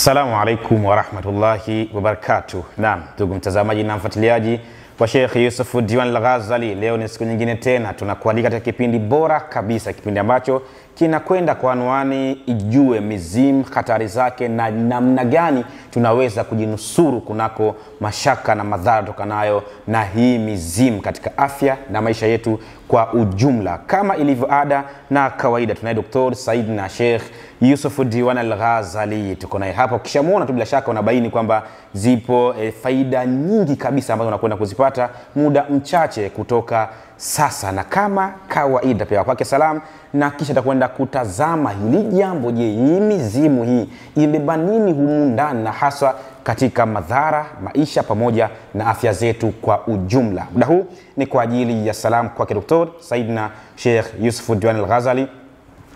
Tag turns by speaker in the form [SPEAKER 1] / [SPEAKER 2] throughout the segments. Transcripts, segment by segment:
[SPEAKER 1] Assalamu alaikum wa rahmatullahi wa barakatuh. Naam, ndugu mtazamaji na mfuatiliaji wa Sheikh Yusuf Diwan Al-Ghazali, leo ni siku nyingine tena tunakualika katika kipindi bora kabisa, kipindi ambacho kinakwenda kwa anwani ijue mizimu, hatari zake na namna gani tunaweza kujinusuru kunako mashaka na madhara tokanayo na hii mizimu katika afya na maisha yetu kwa ujumla. Kama ilivyo ada na kawaida, tunaye Dr. Said na Sheikh Yusuf Diwan Al-Ghazali. Tuko naye hapa, ukishamuona tu bila shaka unabaini kwamba zipo faida nyingi kabisa ambazo unakwenda kuzipata muda mchache kutoka sasa. Na kama kawaida pia kwake salam, na kisha takwenda kutazama hili jambo. Je, hii mizimu hii imebeba nini humu ndani, na hasa katika madhara, maisha pamoja na afya zetu kwa ujumla. Muda huu ni kwa ajili ya salamu kwake Dr. Said na Sheikh Yusuf Diwan Al-Ghazali,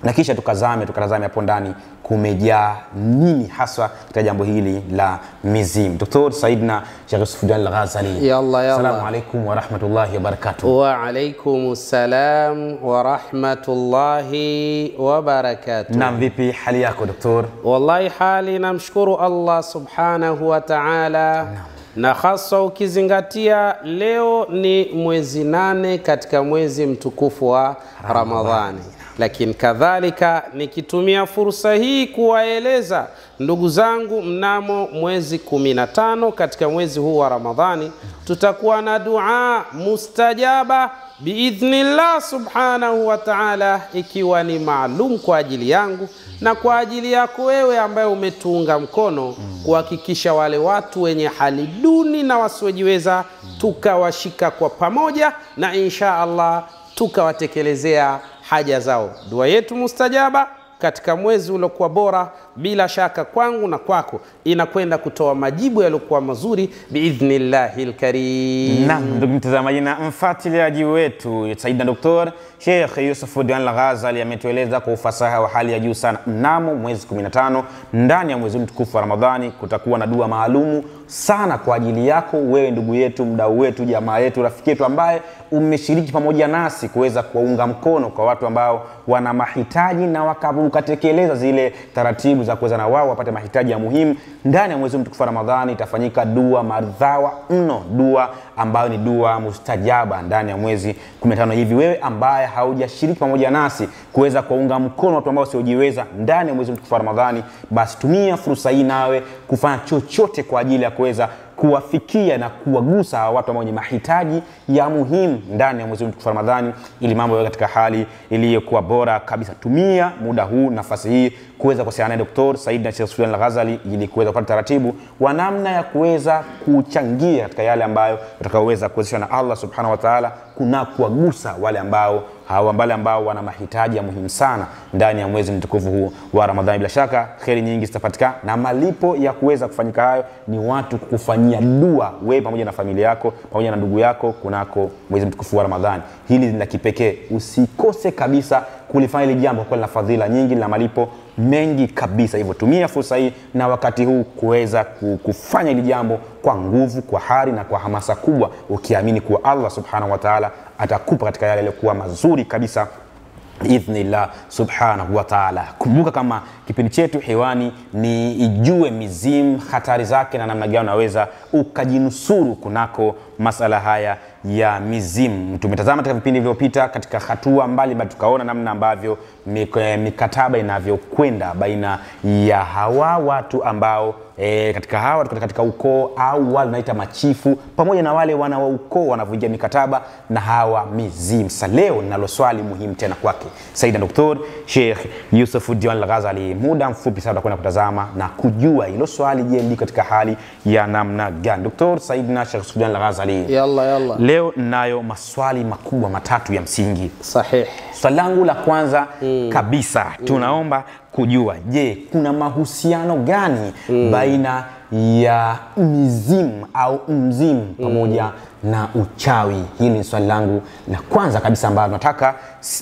[SPEAKER 1] na kisha tukatazame hapo ndani kumejaa nini hasa katika jambo hili la mizimu. Dr. Said na Sheikh Yusuf Diwan Al-Ghazali.
[SPEAKER 2] Yalla.
[SPEAKER 1] Assalamu alaykum wa rahmatullahi wa barakatuh.
[SPEAKER 2] Wa alaykum assalam wa rahmatullahi wa barakatuh.
[SPEAKER 1] Na vipi hali yako Dr.?
[SPEAKER 2] Wallahi hali namshukuru Allah subhanahu wa ta'ala. Na hasa ukizingatia leo ni mwezi 8 katika mwezi mtukufu wa Ramadhani. Lakini kadhalika nikitumia fursa hii kuwaeleza ndugu zangu, mnamo mwezi 15 katika mwezi huu wa Ramadhani tutakuwa na dua mustajaba biidhnillah subhanahu wa ta'ala, ikiwa ni maalum kwa ajili yangu na kwa ajili yako wewe ambaye umetuunga mkono kuhakikisha wale watu wenye hali duni na wasiojiweza tukawashika kwa pamoja, na insha Allah tukawatekelezea haja zao. Dua yetu mustajaba katika mwezi uliokuwa bora, bila shaka kwangu na kwako inakwenda kutoa majibu yaliokuwa mazuri biidhnillahil karim.
[SPEAKER 1] Naam, ndugu mtazamaji na mfuatiliaji wetu, Said na Dr. Sheikh Yusuf Diwan Al-Ghazali ametueleza kwa ufasaha wa hali ya juu sana. Mnamo mwezi 15 ndani ya mwezi mtukufu wa Ramadhani kutakuwa na dua maalumu sana kwa ajili yako wewe, ndugu yetu, mdau wetu, jamaa yetu, rafiki yetu ambaye umeshiriki pamoja nasi kuweza kuwaunga mkono kwa watu ambao wana mahitaji na wakatekeleza zile taratibu za kuweza na wao wapate mahitaji ya muhimu. Ndani ya mwezi mtukufu wa Ramadhani itafanyika dua maridhawa mno, dua ambayo ni dua mustajaba ndani ya mwezi 15 hivi. Wewe ambaye haujashiriki pamoja nasi kuweza kuunga mkono watu ambao wasiojiweza ndani ya mwezi mtukufu wa Ramadhani, basi tumia fursa hii nawe kufanya chochote kwa ajili ya kuweza kuwafikia na kuwagusa watu ambao wenye mahitaji ya muhimu ndani ya mwezi mtukufu wa Ramadhani, ili mambo yawe katika hali iliyokuwa bora kabisa. Tumia muda huu, nafasi hii, kuweza kuwasiliana na Dr. Said na Sheikh Diwan Al-Ghazali ili kuweza kupata taratibu wa namna ya kuweza kuchangia katika yale ambayo utakayoweza kuwezeshwa na Allah subhanahu wa ta'ala, kuna kuwagusa wale ambao wana mahitaji ya muhimu sana ndani ya mwezi mtukufu huu wa Ramadhani. Bila shaka kheri nyingi zitapatikana, na malipo ya kuweza kufanyika hayo ni watu kukufanyia dua wewe pamoja na familia yako pamoja na ndugu yako kunako mwezi mtukufu wa Ramadhani. Hili ni la kipekee, usikose kabisa kulifanya hili jambo, kwa lina fadhila nyingi na malipo mengi kabisa. Hivyo tumia fursa hii na wakati huu kuweza kufanya hili jambo kwa nguvu, kwa hari na kwa hamasa kubwa, ukiamini kuwa Allah subhanahu wa ta'ala atakupa katika yale yaliokuwa mazuri kabisa biidhnillah subhanahu wa ta'ala. Kumbuka kama kipindi chetu hewani ni ijue mizimu, hatari zake na namna gani unaweza ukajinusuru kunako masala haya ya mizimu. Tumetazama katika vipindi vilivyopita katika hatua mbalimbali, tukaona namna ambavyo mikataba inavyokwenda baina ya hawa watu ambao katika ukoo au wale naita machifu pamoja na wale wana wa ukoo wanavunja mikataba na hawa mizimu. Sasa leo ninalo swali muhimu tena kwake Said na Dr. Sheikh Yusuf Diwan Al-Ghazali. Muda mfupi sasa tutakwenda kutazama na kujua hilo swali, je, liko katika hali ya namna gani? Dr. Said na Sheikh Yusuf Diwan Al-Ghazali.
[SPEAKER 2] Yalla.
[SPEAKER 1] Leo ninayo maswali makubwa matatu ya msingi.
[SPEAKER 2] Sahih.
[SPEAKER 1] Swali langu la kwanza kabisa, tunaomba kujua, je, kuna mahusiano gani baina ya mizimu au mzimu pamoja na uchawi? Hili ni swali langu la kwanza kabisa ambalo nataka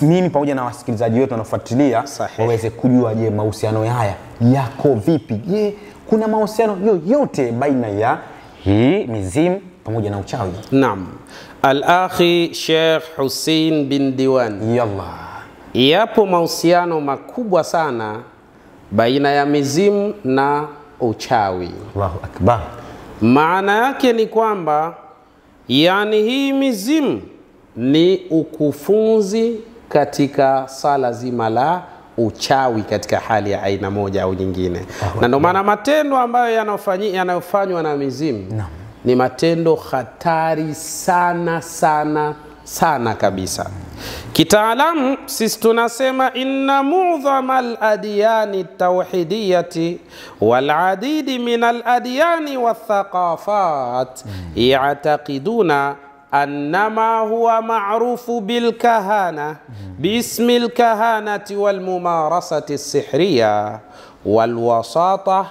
[SPEAKER 1] mimi pamoja na wasikilizaji wetu wanaofuatilia waweze kujua, je, mahusiano haya yako vipi? Je, kuna mahusiano yoyote baina ya hii mizimu pamoja na uchawi?
[SPEAKER 2] Naam. Al-akhi Sheikh Hussein bin Diwan.
[SPEAKER 1] Yalla.
[SPEAKER 2] Yapo mahusiano makubwa sana baina ya mizimu na uchawi.
[SPEAKER 1] Allahu akbar.
[SPEAKER 2] Maana yake ni kwamba yani hii mizimu ni ukufunzi katika sala zima la uchawi katika hali ya aina moja au nyingine. Na ndio maana matendo ambayo yanayofanywa na mizimu ni matendo hatari sana sana sana kabisa. Kitaalamu sisi tunasema inna mu'dhama al-adyani at-tawhidiyati wal-adidi min al-adyani wath-thaqafat ya'taqiduna annama huwa ma'rufu bil-kahana bismi al-kahanati wal-mumarasati as-sihriyya wal-wasata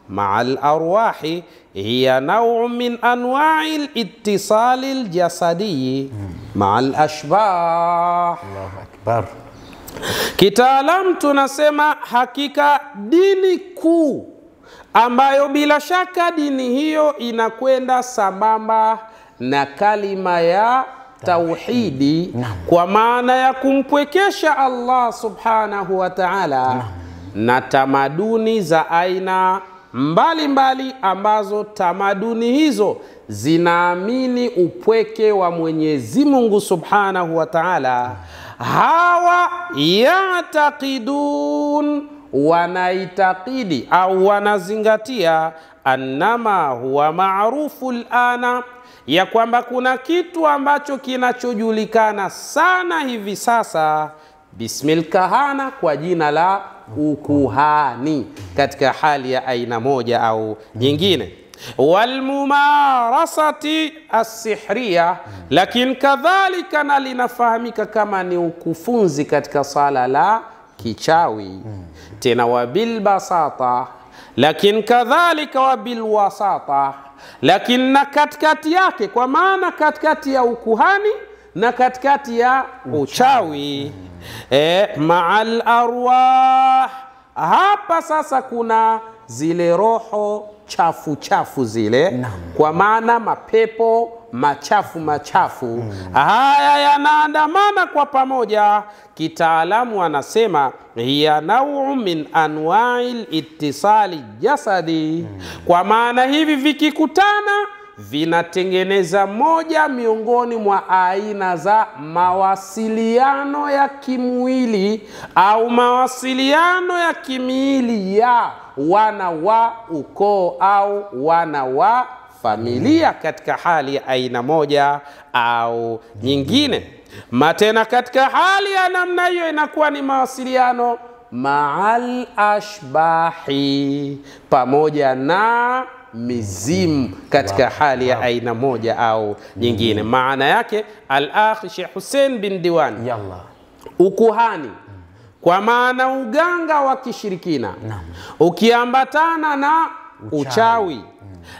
[SPEAKER 2] ma'a al-arwahi hiya naw' min anwa'i al-ittisal al-jasadi ma'a al-ashbah.
[SPEAKER 1] Allahu akbar.
[SPEAKER 2] Kitaalam tunasema hakika dini kuu ambayo bila shaka dini hiyo inakwenda sambamba na kalima ya tauhidi kwa maana ya kumpwekesha Allah subhanahu wa ta'ala na tamaduni za aina mbalimbali ambazo tamaduni hizo zinaamini upweke wa Mwenyezi Mungu subhanahu wa ta'ala. Hawa yataqidun, wanaitakidi au wanazingatia annama huwa maarufu alana, ya kwamba kuna kitu ambacho kinachojulikana sana hivi sasa, bismil kahana, kwa jina la ukuhani katika hali ya aina moja au nyingine, walmumarasati as-sihriya, lakini kadhalika na linafahamika kama ni ukufunzi katika sala la kichawi, tena wabil basata, lakini kadhalika wabil wasata, lakini na katikati yake, kwa maana katikati ya ukuhani na katikati ya uchawi. Ma'al arwah, hapa sasa kuna zile roho chafu chafu zile, kwa maana mapepo machafu machafu haya yanaandamana kwa pamoja. Kitaalamu anasema hiya naw'u min anwa'il ittisali jasadi, kwa maana hivi vikikutana vinatengeneza moja miongoni mwa aina za mawasiliano ya kimwili au mawasiliano ya kimiili ya wana wa ukoo au wana wa familia katika hali ya aina moja au nyingine. Matena katika hali ya namna hiyo inakuwa ni mawasiliano ma'al ashbahi, pamoja na mizimu katika hali ya aina moja au nyingine. Maana yake al-akhi Sheikh Hussein bin Diwan,
[SPEAKER 1] Yalla,
[SPEAKER 2] ukuhani kwa maana uganga wa kishirikina ukiambatana na uchawi,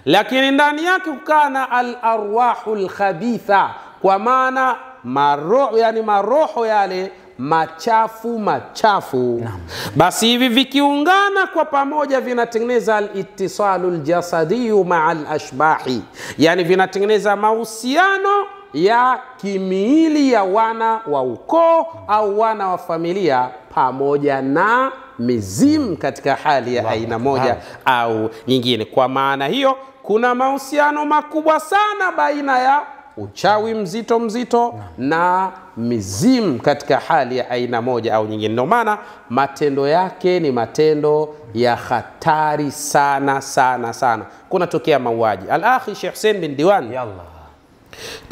[SPEAKER 2] lakini ndani yake kukana al-arwahul khabitha, kwa maana maroho, yani maroho yale machafu machafu. Basi hivi vikiungana kwa pamoja vinatengeneza al-ittisalul jasadiyu ma'al ashbahi, yani vinatengeneza mahusiano ya kimiili ya wana wa ukoo au wana wa familia pamoja na mizimu katika hali ya aina moja au nyingine. Kwa maana hiyo kuna mahusiano makubwa sana baina ya uchawi mzito mzito na mizimu katika hali ya aina moja au nyingine. Ndio maana matendo yake ni matendo ya hatari sana sana sana. Kuna tokea mauaji. Al-akhi Sheikh Hussein bin Diwan,
[SPEAKER 1] Yalla,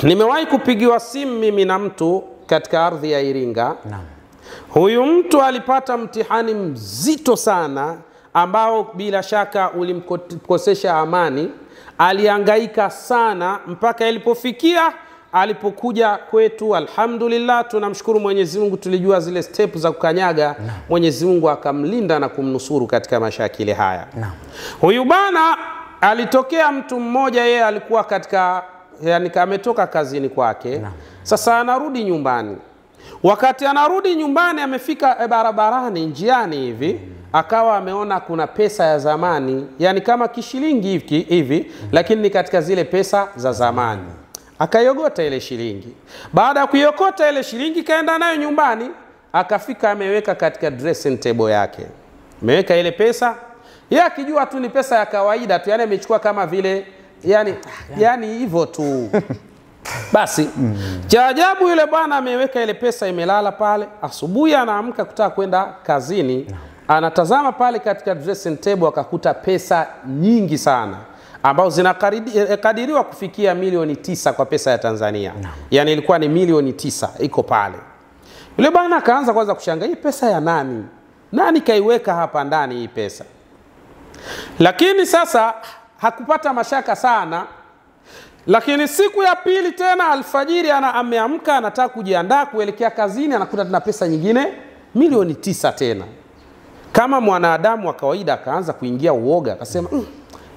[SPEAKER 2] nimewahi kupigiwa simu mimi na mtu katika ardhi ya Iringa. Huyu mtu alipata mtihani mzito sana ambao bila shaka ulimkosesha amani. Alihangaika sana mpaka ilipofikia alipokuja kwetu. Alhamdulillah, tunamshukuru Mwenyezi Mungu, tulijua zile step za kukanyaga. Mwenyezi Mungu akamlinda na kumnusuru katika mashakili haya. Huyu bana alitokea mtu mmoja, yeye alikuwa katika, yani ametoka kazini kwake, sasa anarudi nyumbani. Wakati anarudi nyumbani amefika barabarani, njiani hivi akawa ameona kuna pesa ya zamani, yani kama kishilingi hivi, lakini ni katika zile pesa za zamani. Akaiogota ile shilingi. Baada ya kuiokota ile shilingi kaenda nayo nyumbani, akafika ameweka katika dressing table yake. Ameweka ile pesa Yeye akijua tu ni pesa ya kawaida tu, yani amechukua kama vile yani hivyo tu. Basi cha ajabu yule bwana ameweka ile pesa imelala pale. Asubuhi anaamka kutaka kwenda kazini, anatazama pale katika dressing table akakuta pesa nyingi sana ambazo zinakadiriwa kufikia milioni 9 kwa pesa ya Tanzania. Yani ilikuwa ni milioni 9 iko pale. Yule bwana akaanza kwanza kushangaa, hii pesa ya nani? Nani kaiweka hapa ndani hii pesa? Lakini sasa hakupata mashaka sana. Lakini siku ya pili tena alfajiri ameamka anataka kujiandaa kuelekea kazini, anakuta tena pesa nyingine milioni 9 tena. Kama mwanadamu wa kawaida akaanza kuingia uoga, akasema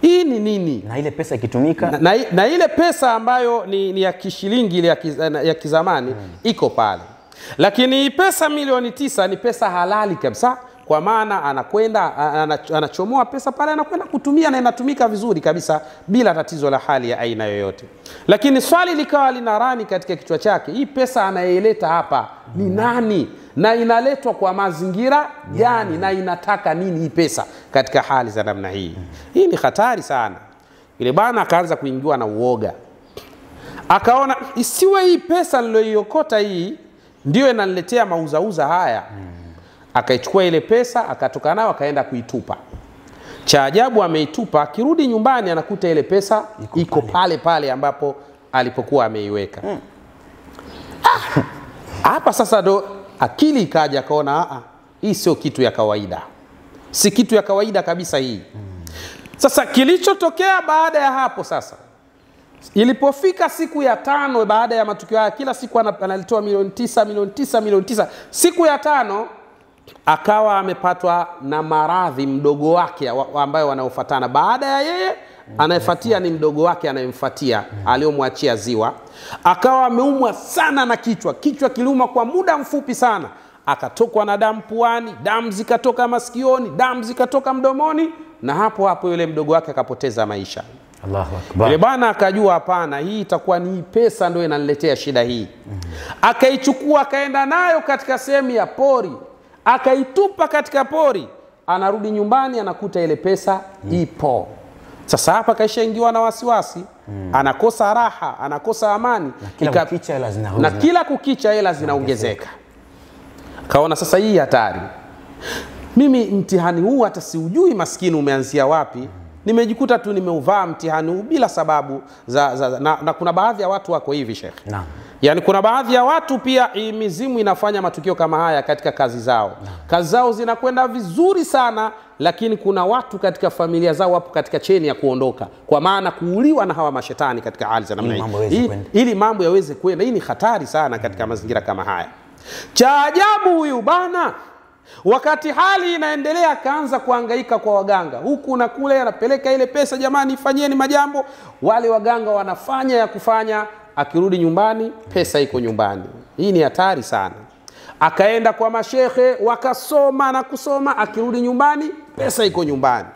[SPEAKER 2] hii ni nini?
[SPEAKER 1] Na ile pesa ikitumika
[SPEAKER 2] na ile pesa ambayo ni ya kishilingi ile ya kizamani iko pale. Lakini hii pesa milioni 9 ni pesa halali kabisa, kwa maana anakwenda anachomoa pesa pale, anakwenda kutumia na inatumika vizuri kabisa bila tatizo la hali ya aina yoyote. Lakini swali likawa linarani katika kichwa chake, hii pesa anayeileta hapa ni nani na inaletwa kwa mazingira gani na inataka nini hii pesa katika hali za namna hii? Hii ni hatari sana. Yule bwana akaanza kuingiwa na uoga, akaona isiwe hii pesa niliyoiokota hii ndio inaniletea mauzauza haya. Akaichukua ile pesa akatoka nayo akaenda kuitupa. Cha ajabu ameitupa, akirudi nyumbani anakuta ile pesa iko pale pale ambapo alipokuwa ameiweka. Hapa sasa ndo akili ikaja, akaona hii sio kitu ya kawaida. Si kitu ya kawaida kabisa hii. Sasa kilichotokea baada ya hapo sasa, ilipofika siku ya 5 baada ya matukio haya, kila siku analitoa milioni 9, milioni 9, milioni 9. Siku ya 5 akawa amepatwa na maradhi mdogo wake ambayo wanaofuatana. Baada ya yeye anayefuatia ni mdogo wake anayemfuatia aliyomwachia ziwa. Akawa ameumwa sana na kichwa kiliuma kwa muda mfupi sana. Akatokwa na damu puani, damu zikatoka masikioni, damu zikatoka mdomoni, na hapo yule mdogo wake akapoteza maisha.
[SPEAKER 1] Allahu Akbar.
[SPEAKER 2] Yule bwana akajua hapana, hii itakuwa ni pesa ndio inaniletea shida hii. Akaichukua akaenda nayo katika sehemu ya pori, akaitupa katika pori. Anarudi nyumbani anakuta ile pesa ipo. Sasa hapa kaishaingiwa na wasiwasi, anakosa raha, anakosa amani, na kila kukicha hela zinaongezeka. Kaona sasa hii hatari. Mimi mtihani huu hata siujui maskini umeanzia wapi. Nimejikuta tu nimeuvaa mtihani huu bila sababu na kuna baadhi ya watu wako hivi Sheikh.
[SPEAKER 1] Naam.
[SPEAKER 2] Yani kuna baadhi ya watu pia mizimu inafanya matukio kama haya katika kazi zao. Kazi zao zinakwenda vizuri sana, lakini kuna watu katika familia zao wapo katika cheni ya kuondoka, kwa maana kuuliwa na hawa mashetani katika hali za namna hii. Ili mambo yaweze kwenda. Hii ni hatari sana katika mazingira kama haya. Cha ajabu huyu bana, wakati hali inaendelea, akaanza kuhangaika kwa waganga huku na kule, anapeleka ile pesa, jamani fanyeni majambo. Wale waganga wanafanya ya kufanya, akirudi nyumbani pesa iko nyumbani. Hii ni hatari sana. Akaenda kwa mashehe wakasoma na kusoma, akirudi nyumbani pesa iko nyumbani.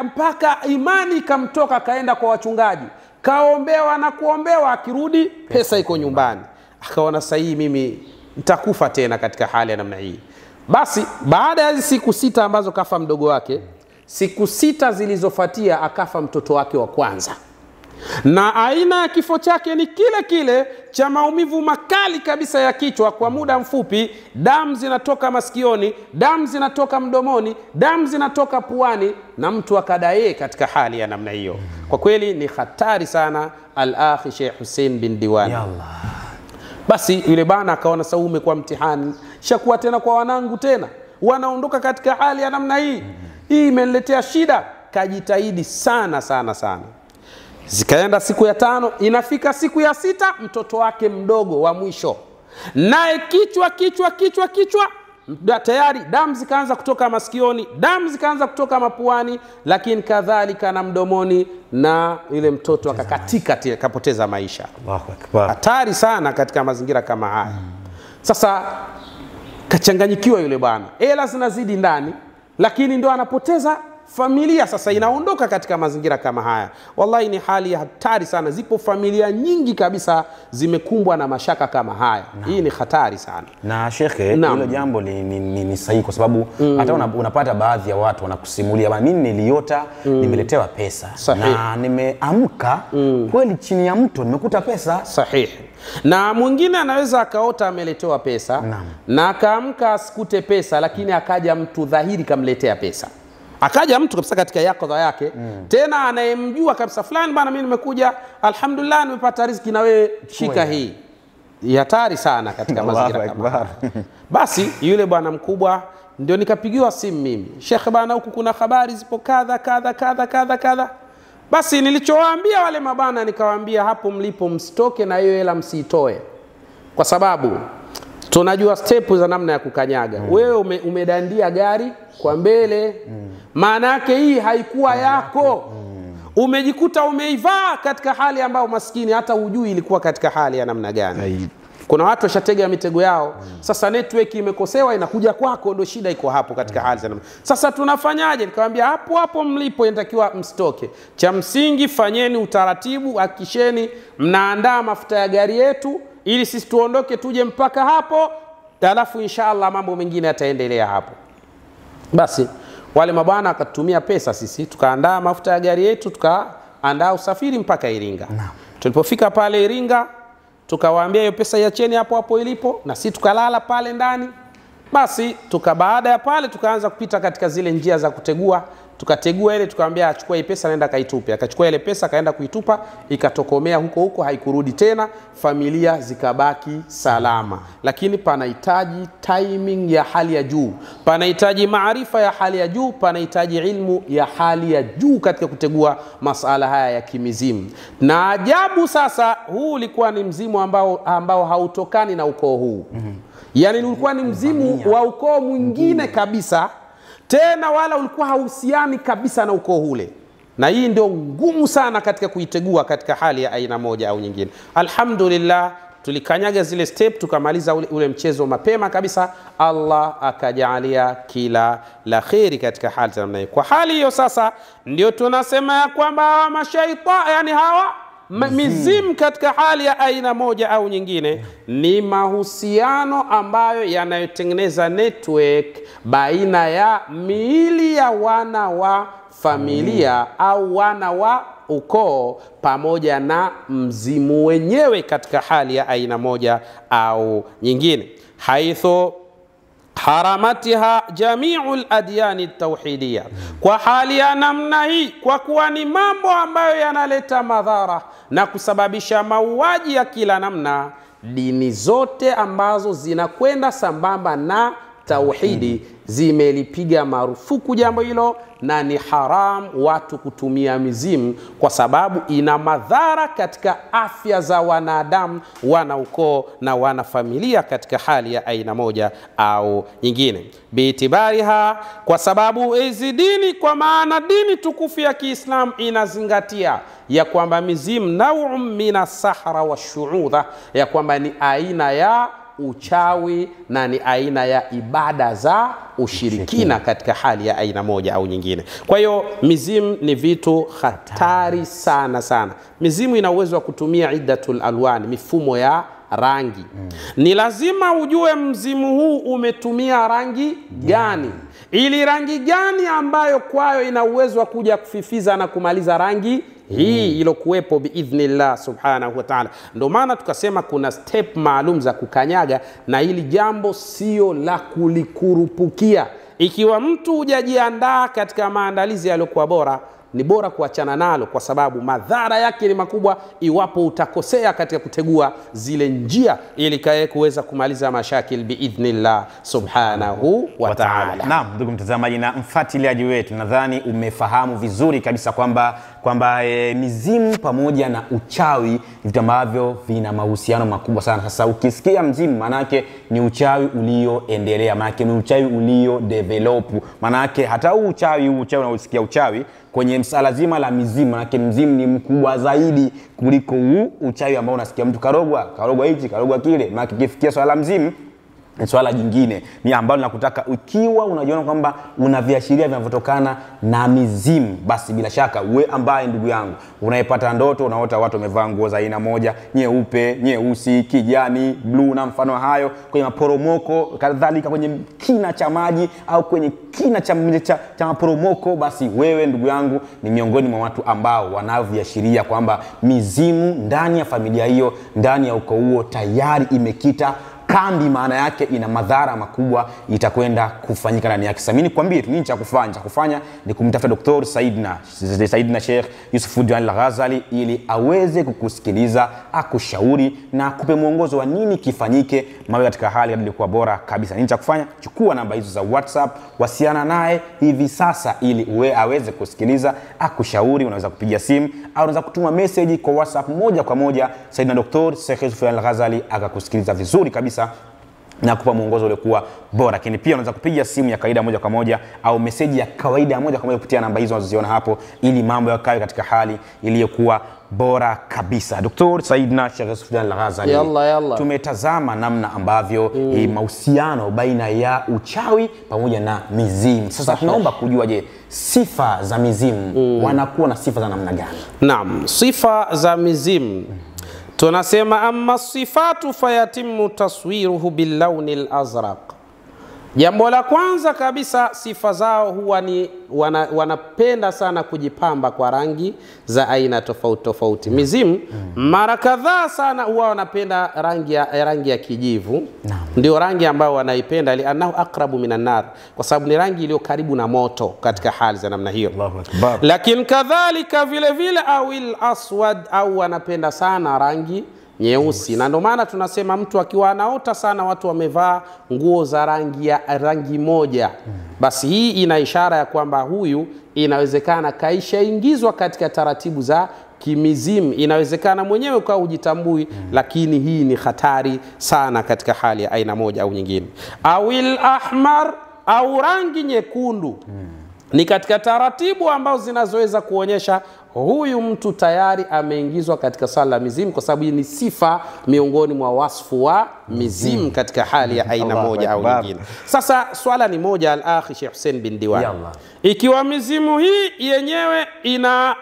[SPEAKER 2] Mpaka imani ikamtoka, akaenda kwa wachungaji, kaombewa na kuombewa, akirudi pesa iko nyumbani. Akaona sasa hii mimi nitakufa tena katika hali ya namna hii. Basi baada ya siku 6 ambazo kafa mdogo wake, siku 6 zilizofuatia akafa mtoto wake wa kwanza. Na aina ya kifo chake ni kile kile cha maumivu makali kabisa ya kichwa kwa muda mfupi. Damu zinatoka masikioni, damu zinatoka mdomoni, damu zinatoka puani, na mtu akadaye katika hali ya namna hiyo. Kwa kweli ni hatari sana. Al-Akhi Sheikh Hussein bin Diwan.
[SPEAKER 1] Ya Allah.
[SPEAKER 2] Basi yule bana akaona sasa umekuwa mtihani, shakuwa tena kwa wanangu tena wanaondoka katika hali ya namna hii. Hii imeniletea shida. Kajitahidi sana sana sana. Zikaenda siku ya 5, inafika siku ya 6, mtoto wake mdogo wa mwisho, naye kichwa tayari damu zikaanza kutoka masikioni, damu zikaanza kutoka mapuani, lakini kadhalika na mdomoni, na yule mtoto akakatika, kapoteza maisha.
[SPEAKER 1] Allahu Akbar.
[SPEAKER 2] Hatari sana katika mazingira kama haya. Sasa kachanganyikiwa yule bwana, hela zinazidi ndani, lakini ndio anapoteza familia sasa inaondoka katika mazingira kama haya. Wallahi ni hali ya hatari sana. Zipo familia nyingi kabisa zimekumbwa na mashaka kama haya. Hii ni hatari sana.
[SPEAKER 1] Na shekhe, hilo jambo ni sahihi kwa sababu hata unapata baadhi ya watu wanakusimulia bana, mimi niliota nimeletewa pesa. Na nimeamka kweli chini ya mto nimekuta pesa.
[SPEAKER 2] Sahihi. Na mwingine anaweza akaota ameletewa pesa na akaamka asikute pesa, lakini akaja mtu dhahiri kamletea pesa. Akaja mtu kabisa katika yakadha yake, tena anayemjua kabisa, fulani bana mimi nimekuja, alhamdulillah nimepata riziki na wewe shika hii. Hatari sana katika mazingira kama haya. Basi yule bwana mkubwa ndio nikapigiwa simu mimi, Sheikh bana, huku kuna habari zipo kadha kadha kadha kadha kadha. Basi nilichowaambia wale mabana, nikawaambia hapo mlipo msitoke na hiyo hela msiitoe, kwa sababu tunajua step za namna ya kukanyaga. Wewe umedandia gari kwa mbele, maana yake hii haikuwa yako. Umejikuta umeivaa katika hali ambayo maskini hata hujui ilikuwa katika hali ya namna gani. Kuna watu washatega mitego yao. Sasa network imekosewa, inakuja kwako, ndio shida iko hapo katika hali za namna. Sasa tunafanyaje? Nikamwambia hapo hapo mlipo inatakiwa mstoke. Cha msingi fanyeni utaratibu, hakikisheni mnaandaa mafuta ya gari yetu ili sisi tuondoke tuje mpaka hapo, alafu inshallah mambo mengine yataendelea hapo. Basi wale mabwana akatumia pesa, sisi tukaandaa mafuta ya gari yetu, tukaandaa usafiri mpaka Iringa. Tulipofika pale Iringa tukawaambia hiyo pesa iacheni hapo hapo ilipo, na sisi tukalala pale ndani. Basi baada ya pale tukaanza kupita katika zile njia za kutegua. Tukategua ile, tukamwambia achukue pesa naenda kaitupe. Akachukua ile pesa kaenda kuitupa, ikatokomea huko huko, haikurudi tena. Familia zikabaki salama. Lakini panahitaji timing ya hali ya juu, panahitaji maarifa ya hali ya juu, panahitaji ilmu ya hali ya juu katika kutegua masala haya ya kimizimu. Na ajabu sasa, huu ulikuwa ni mzimu ambao hautokani na ukoo huu. Yani ulikuwa ni mzimu wa ukoo mwingine kabisa, tena wala ulikuwa hauhusiani kabisa na ukoo ule. Na hii ndio ngumu sana katika kuitegua katika hali ya aina moja au nyingine. Alhamdulillah tulikanyaga zile step, tukamaliza ule mchezo mapema kabisa. Allah akajalia kila la kheri katika hali za namna hiyo. Kwa hali hiyo sasa ndio tunasema ya kwamba mashaitani, yani hawa mizimu katika hali ya aina moja au nyingine ni mahusiano ambayo yanayotengeneza network baina ya miili ya wana wa familia au wana wa ukoo pamoja na mzimu wenyewe katika hali ya aina moja au nyingine. Haitho haramatiha jami'ul adyani tauhidiyya. Kwa hali ya namna hii, kwa kuwa ni mambo ambayo yanaleta madhara na kusababisha mauaji ya kila namna, dini zote ambazo zinakwenda sambamba na tauhidi zimelipiga marufuku jambo hilo, na ni haram watu kutumia mizimu kwa sababu ina madhara katika afya za wanadamu, wana ukoo na wana familia katika hali ya aina moja au nyingine. Biitibariha, kwa sababu hizi dini, kwa maana dini tukufu ya Kiislamu inazingatia ya kwamba mizimu nau'un mina sahra wa shuudha, ya kwamba ni aina ya uchawi na ni aina ya ibada za ushirikina katika hali ya aina moja au nyingine. Kwa hiyo mizimu ni vitu hatari sana sana. Mizimu ina uwezo wa kutumia iddatul alwan, mifumo ya rangi. Ni lazima ujue mzimu huu umetumia rangi gani, ili rangi gani ambayo kwayo ina uwezo wa kuja kufifiza na kumaliza rangi hii ilokuwepo biidhnillah subhanahu wa ta'ala. Ndio maana tukasema kuna step maalum za kukanyaga, na hili jambo sio la kulikurupukia. Ikiwa mtu hujajiandaa katika maandalizi yaliyokuwa bora, ni bora kuachana nalo, kwa sababu madhara yake ni makubwa iwapo utakosea katika kutegua zile njia ili kae kuweza kumaliza mashakil biidhnillah subhanahu wa ta'ala.
[SPEAKER 1] Naam, ndugu mtazamaji na mfuatiliaji wetu, nadhani umefahamu vizuri kabisa kwamba mizimu pamoja na uchawi vitu ambavyo vina mahusiano makubwa sana. Sasa ukisikia mzimu, manake ni uchawi ulioendelea, manake ni uchawi ulio develop, manake hata uchawi unaosikia uchawi kwenye msala zima la mizimu, manake mzimu ni mkubwa zaidi kuliko uchawi ambao unasikia mtu karogwa hichi karogwa kile. Manake kifikia swala la mzimu Swala jingine ni ambalo nakutaka, ukiwa unajiona kwamba una viashiria vinavyotokana na mizimu, basi bila shaka we ambaye ndugu yangu unaipata ndoto unaota watu wamevaa nguo za aina moja, nyeupe, nyeusi, kijani, blue na mfano hayo, kwenye maporomoko, kadhalika kwenye kina cha maji au kwenye kina cha maporomoko, basi wewe ndugu yangu ni miongoni mwa watu ambao wanaviashiria kwamba mizimu ndani ya familia hiyo, ndani ya ukoo huo tayari imekita kambi. Maana yake ina madhara makubwa itakwenda kufanyika ndani yake. Samini kwambie tu nini cha kufanya. Cha kufanya ni kumtafuta Dr. Saidna Sheikh Yusufuddin Al-Ghazali ili aweze kukusikiliza, akushauri na kupe mwongozo wa nini kifanyike mawe katika hali ilikuwa bora kabisa. Nini cha kufanya? Chukua namba hizo za WhatsApp, wasiana naye hivi sasa ili aweze kusikiliza, akushauri. Unaweza kupiga simu au unaweza kutuma message kwa WhatsApp moja kwa moja, Saidna Dr. Sheikh Yusufuddin Al-Ghazali akakusikiliza vizuri kabisa na kupa mwongozo ule kuwa bora. Lakini pia unaweza kupiga simu ya kawaida moja kwa moja au message ya kawaida moja kwa moja kupitia namba hizo unazoziona hapo, ili mambo yakae katika hali iliyokuwa bora kabisa. Dr. Saidna Sheikh Yusufuddin Al-Ghazali, tumetazama namna ambavyo mahusiano baina ya uchawi pamoja na mizimu. Sasa tunaomba kujua, je, sifa za mizimu wanakuwa na sifa za namna gani?
[SPEAKER 2] Naam, sifa za mizimu tunasema amma sifatu fayatimu taswiruhu billauni al-azraq. Jambo la kwanza kabisa, sifa zao huwa ni wanapenda sana kujipamba kwa rangi za aina tofauti tofauti. Mizimu mara kadhaa sana huwa wanapenda rangi ya kijivu. Ndio rangi ambayo wanaipenda, li'annahu aqrabu minan nar, kwa sababu ni rangi iliyo karibu na moto katika hali za namna hiyo.
[SPEAKER 1] Allahu Akbar.
[SPEAKER 2] Lakini kadhalika vile vile awil aswad, au wanapenda sana rangi nyeusi. Na ndio maana tunasema mtu akiwa anaota sana watu wamevaa nguo za rangi moja, basi hii ina ishara ya kwamba huyu inawezekana kaishaingizwa katika taratibu za kimizimu. Inawezekana mwenyewe kwa ujitambui, lakini hii ni hatari sana katika hali ya aina moja au nyingine. Awil ahmar, au rangi nyekundu, ni katika taratibu ambazo zinazoweza kuonyesha huyu mtu tayari ameingizwa katika sala la mizimu, kwa sababu ni sifa miongoni mwa wasfu wa mizimu katika hali ya aina moja au nyingine. Sasa swala ni moja, al-akhi Sheikh Hussein bin Diwan, ikiwa mizimu hii yenyewe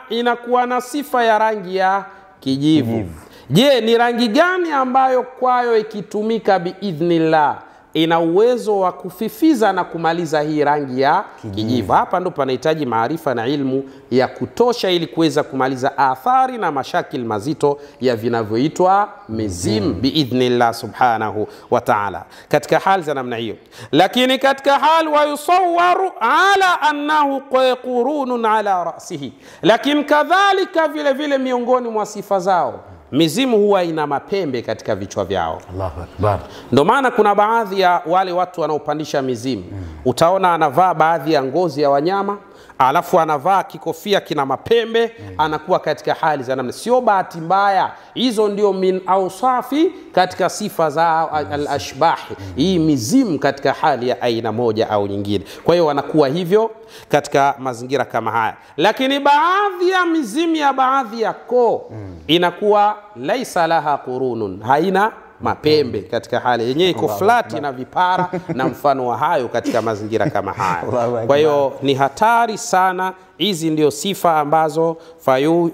[SPEAKER 2] inakuwa na sifa ya rangi ya kijivu, je, ni rangi gani ambayo kwayo ikitumika biidhnillah ina uwezo wa kufifiza na kumaliza hii rangi ya kijivu? Hapa ndo panahitaji maarifa na ilmu ya kutosha ili kuweza kumaliza athari na mashakil mazito ya vinavyoitwa mizimu biidhnillah subhanahu wa ta'ala katika hali za namna hiyo. Lakini katika hali wa yusawwaru ala annahu qurunun ala ra'sihi, lakini kadhalika vile vile miongoni mwa sifa zao, mizimu huwa ina mapembe katika vichwa vyao.
[SPEAKER 1] Allahu Akbar.
[SPEAKER 2] Ndio maana kuna baadhi ya wale watu wanaopandisha mizimu, utaona anavaa baadhi ya ngozi ya wanyama, alafu anavaa kikofia kina mapembe, anakuwa katika hali za namna. Sio bahati mbaya, hizo ndio min awsafi katika sifa za al-ashbahi, hii mizimu katika hali ya aina moja au nyingine. Kwa hiyo wanakuwa hivyo katika mazingira kama haya. Lakini baadhi ya mizimu ya baadhi ya koo inakuwa laisa laha qurunun, haina mapembe katika hali yenyewe, iko flat na vipara na mfano wa hayo katika mazingira kama haya. Kwa hiyo ni hatari sana. Hizi ndio sifa ambazo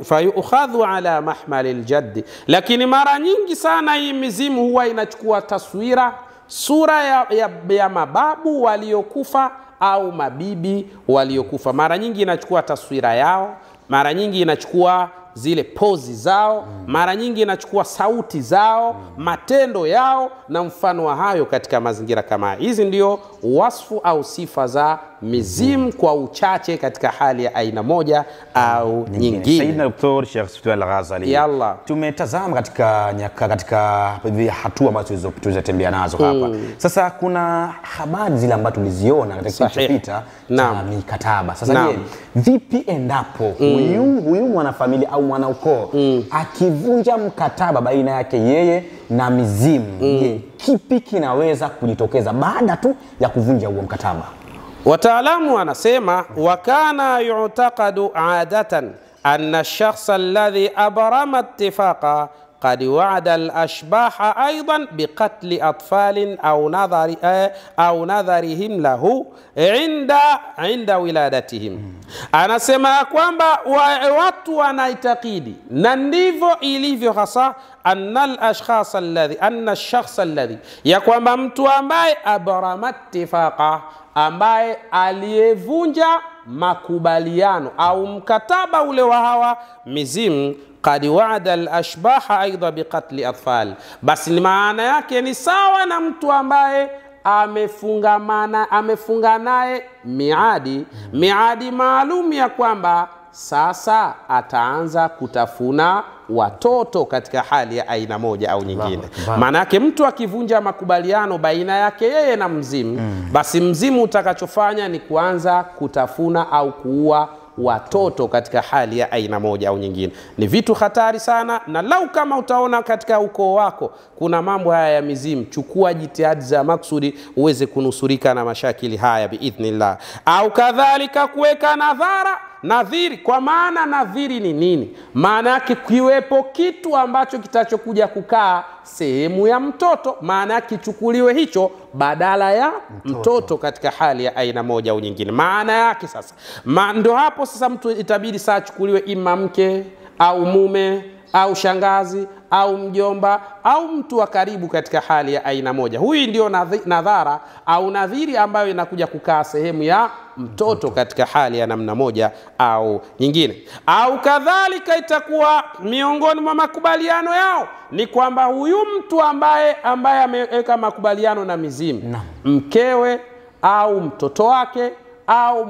[SPEAKER 2] fayukhadhu ala mahmalil jadd. Lakini mara nyingi sana hii mizimu huwa inachukua sura ya mababu waliokufa au mabibi waliokufa. Mara nyingi inachukua taswira yao, mara nyingi inachukua zile pozi zao, mara nyingi inachukua sauti zao, matendo yao na mfano wa hayo katika mazingira kama hizi. Ndio wasfu au sifa za mizimu kwa uchache katika hali ya aina moja au nyingine.
[SPEAKER 1] Saidna Dr. Sheikh Yusufuddin Al-Ghazali, tumetazama katika hatua ambazo tulizotembea nazo hapa. Sasa kuna habari zile ambazo tuliziona katika kipita cha mikataba. Sasa je, vipi endapo huyu mwanafamilia au mwanaukoo akivunja mkataba baina yake yeye na mizimu, je, kipi kinaweza kujitokeza baada tu ya kuvunja huo mkataba?
[SPEAKER 2] Wataalamu wanasema wakana yu'taqadu adatan anna ash-shakhs alladhi abrama ittifaqa قد وعد الأشباح أيضا بقتل أطفال أو نذرهم له عند ولادتهم. Anasema kwamba watu wanaitakidi, na ndivyo ilivyo hasa, anna ash-shakhs alladhi, ya kwamba mtu ambaye abrama ittifaqa, ambaye aliyevunja makubaliano au mkataba ule wa hawa mizimu, qad wa'ada al-ashbaha aidha biqatli atfal, basi ni maana yake ni sawa na mtu ambaye amefunga naye miadi maalum ya kwamba sasa ataanza kutafuna watoto katika hali ya aina moja au nyingine. Maana yake mtu akivunja makubaliano baina yake yeye na mzimu, basi mzimu utakachofanya ni kuanza kutafuna au kuua watoto katika hali ya aina moja au nyingine. Ni vitu hatari sana, na lau kama utaona katika ukoo wako kuna mambo haya ya mizimu, chukua jitihadi za maksudi uweze kunusurika na mashakili haya biidhnillah. Au kadhalika kuweka nadhiri. Kwa maana nadhiri ni nini? Maana yake kiwepo kitu ambacho kitachokuja kukaa sehemu ya mtoto, maana yake kichukuliwe hicho badala ya mtoto katika hali ya aina moja au nyingine. Maana yake sasa, ndio hapo sasa mtu itabidi saa chukuliwe ima mke au mume au shangazi au mjomba au mtu wa karibu katika hali ya aina moja. Huyu ndio nadhara au nadhiri ambayo inakuja kukaa sehemu ya mtoto katika hali ya namna moja au nyingine. Au kadhalika itakuwa miongoni mwa makubaliano yao ni kwamba huyu mtu ambaye ameweka makubaliano na mizimu, mkewe au mtoto wake au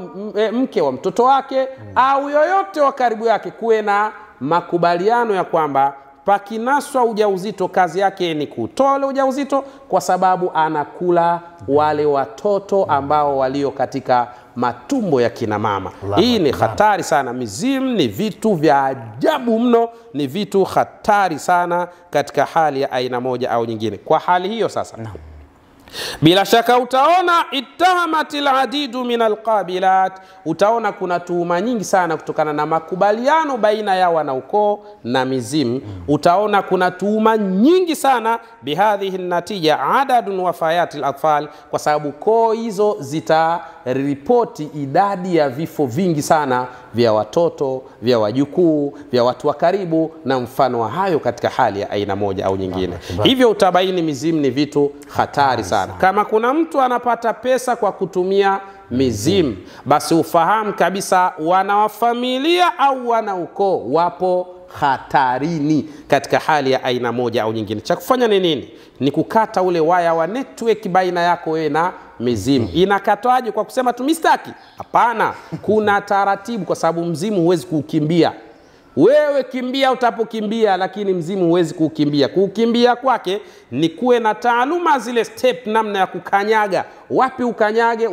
[SPEAKER 2] mke wa mtoto wake au yoyote wa karibu yake, kuwe na makubaliano ya kwamba pakinaswa ujauzito, kazi yake ni kutoa ujauzito, kwa sababu anakula wale watoto ambao walio katika matumbo ya kina mama. Hii ni hatari sana. Mizimu ni vitu vya ajabu mno, ni vitu hatari sana katika hali ya aina moja au nyingine. Kwa hali hiyo sasa, bila shaka utaona ittahamatil adidu min alqabilat, utaona kuna tuhuma nyingi sana kutokana na makubaliano baina ya wanaukoo na mizimu. Utaona kuna tuhuma nyingi sana bihadhihi natija adadun wafayatil atfal, kwa sababu koo hizo zitaripoti idadi ya vifo vingi sana vya watoto, vya wajukuu, vya watu wa karibu na mfano wa hayo katika hali ya aina moja au nyingine. Hivyo utabaini mizimu ni vitu hatari sana. Kama kuna mtu anapata pesa kwa kutumia mizimu, basi ufahamu kabisa wana wa familia au wana ukoo wapo hatarini katika hali ya aina moja au nyingine. Cha kufanya ni nini? Ni kukata ule waya wa network baina yako wewe na mizimu. Inakatwaje? Kwa kusema tu mistaki? Hapana, kuna taratibu, kwa sababu mzimu huwezi kukimbia. Wewe kimbia utapokimbia, lakini mzimu huwezi kukimbia. Kukimbia kwake ni kuwe na taaluma, zile step, namna ya kukanyaga, wapi ukanyage,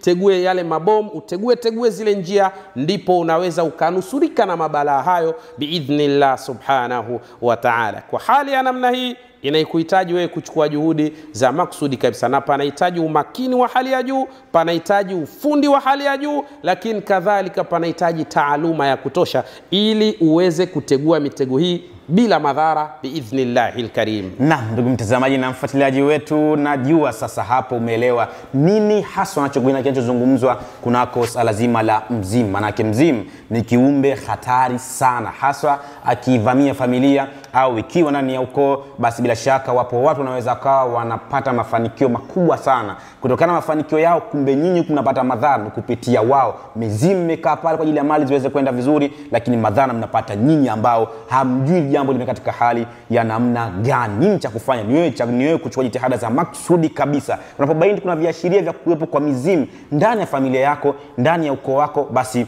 [SPEAKER 2] tegue yale mabomu, tegue zile njia, ndipo unaweza ukanusurika na mabalaa hayo biidhnillah subhanahu wa ta'ala. Kwa hali ya namna hii inaikuhitaji wewe kuchukua juhudi za maksudi kabisa, na panahitaji umakini wa hali ya juu, panahitaji ufundi wa hali ya juu, lakini kadhalika panahitaji taaluma ya kutosha ili uweze kutegua mitego hii bila madhara biidhnillahil karim.
[SPEAKER 1] Naam, ndugu mtazamaji na mfuatiliaji wetu, najua sasa hapo umeelewa nini hasa kinachozungumzwa kunako swala zima la mzimu. Manake mzimu ni kiumbe hatari sana, hasa akivamia familia au ikiwa ndani ya ukoo, basi bila shaka wapo watu wanaweza kawa wanapata mafanikio makubwa sana. Kutokana na mafanikio yao, kumbe nyinyi mnapata madhara kupitia wao. Mizimu imekaa pale kwa ajili ya mali ziweze kwenda vizuri, lakini madhara mnapata nyinyi ambao hamjui jambo lime katika hali ya namna gani. Nini cha kufanya? Ni wewe kuchukua jitihada za maksudi kabisa. Unapobaini kuna viashiria vya kuwepo kwa mizimu ndani ya familia yako, ndani ya ukoo wako, basi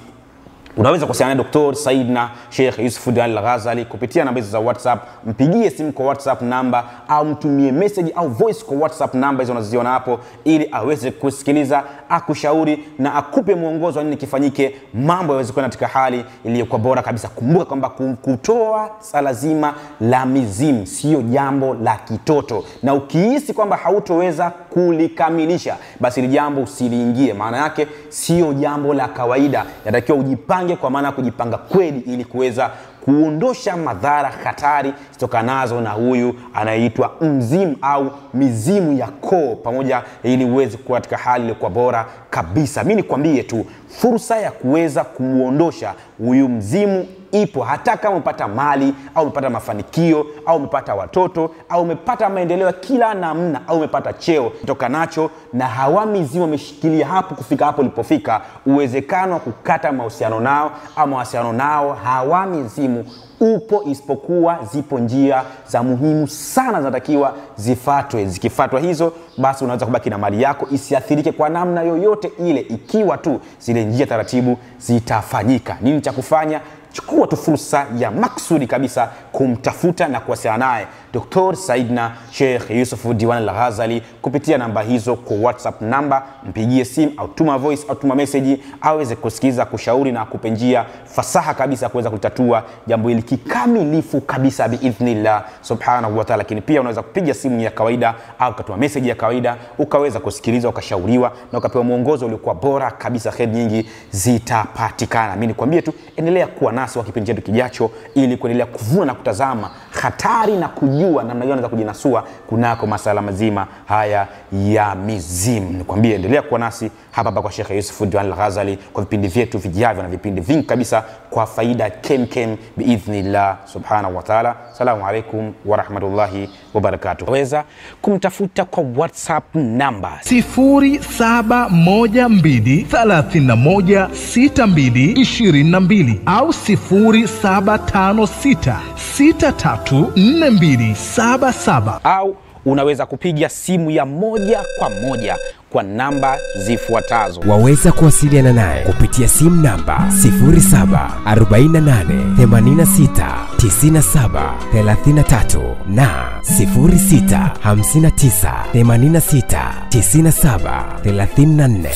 [SPEAKER 1] unaweza kuwasiliana na Dr. Said na Sheikh Yusufuddin Al-Ghazali kupitia namba za WhatsApp. Mpigie simu kwa WhatsApp namba au mtumie message au voice kwa WhatsApp namba hizo unaziona hapo, ili aweze kusikiliza, akushauri na akupe mwongozo wa nini kifanyike, mambo yaweze kwenda katika hali iliyokuwa bora kabisa. Kumbuka kwamba kutoa swala zima la mizimu sio jambo la kitoto, na ukihisi kwamba hautoweza kulikamilisha, basi ile jambo usiliingie. Maana yake sio jambo la kawaida, inatakiwa ujipange, kwa maana kujipanga kweli ili kuweza kuondosha madhara hatari zitokanazo na huyu anaitwa mzimu au mizimu ya koo, pamoja ili uweze kuwa katika hali iliyokuwa bora kabisa. Mimi nikwambie tu, fursa ya kuweza kumuondosha huyu mzimu ipo, hata kama umepata mali au umepata mafanikio au umepata watoto au umepata maendeleo kila namna au umepata cheo kutokanacho na hawa mizimu wameshikilia hapo kufika hapo ulipofika, uwezekano wa kukata mahusiano nao au mawasiliano nao hawa mizimu upo, isipokuwa zipo njia za muhimu sana zinatakiwa zifuatwe. Zikifuatwa hizo, basi unaweza kubaki na mali yako isiathirike kwa namna yoyote ile, ikiwa tu zile njia taratibu zitafanyika. Nini cha kufanya? Chukua tu fursa ya maksudi kabisa kumtafuta na kuwasiliana naye Dr. Saidna Sheikh Yusuf Diwan Al-Ghazali kupitia namba hizo kwa WhatsApp namba. Mpigie simu au tuma voice au tuma message, aweze kusikiza, kushauri na kupenjia fasaha kabisa kuweza kutatua jambo hili kikamilifu kabisa biidhnillah subhanahu wa ta'ala. Lakini pia unaweza kupiga simu ya kawaida au kutuma message ya kawaida, ukaweza kusikiliza, ukashauriwa na ukapewa mwongozo uliokuwa bora kabisa. Kheri nyingi zitapatikana. Mimi nikwambie tu, endelea kuwa nasi wa kipindi chetu kijacho ili kuendelea kuvuna na kutazama hatari na kujua namna gani unaweza kujinasua kunako masala mazima haya ya mizimu. Nikwambie, endelea kuwa nasi hapa kwa Sheikh Yusuf Diwan Al-Ghazali kwa vipindi vyetu vijavyo na vipindi vingi kabisa kwa faida kem biidhnillah subhanahu wa ta'ala. Assalamu alaikum wa rahmatullahi wa barakatuh. Waweza kumtafuta kwa WhatsApp namba
[SPEAKER 3] 0712316222 au 0756634277
[SPEAKER 1] au unaweza kupiga simu ya moja kwa moja kwa namba zifuatazo.
[SPEAKER 4] Waweza kuwasiliana naye kupitia simu namba 0748869733 na 0659869734.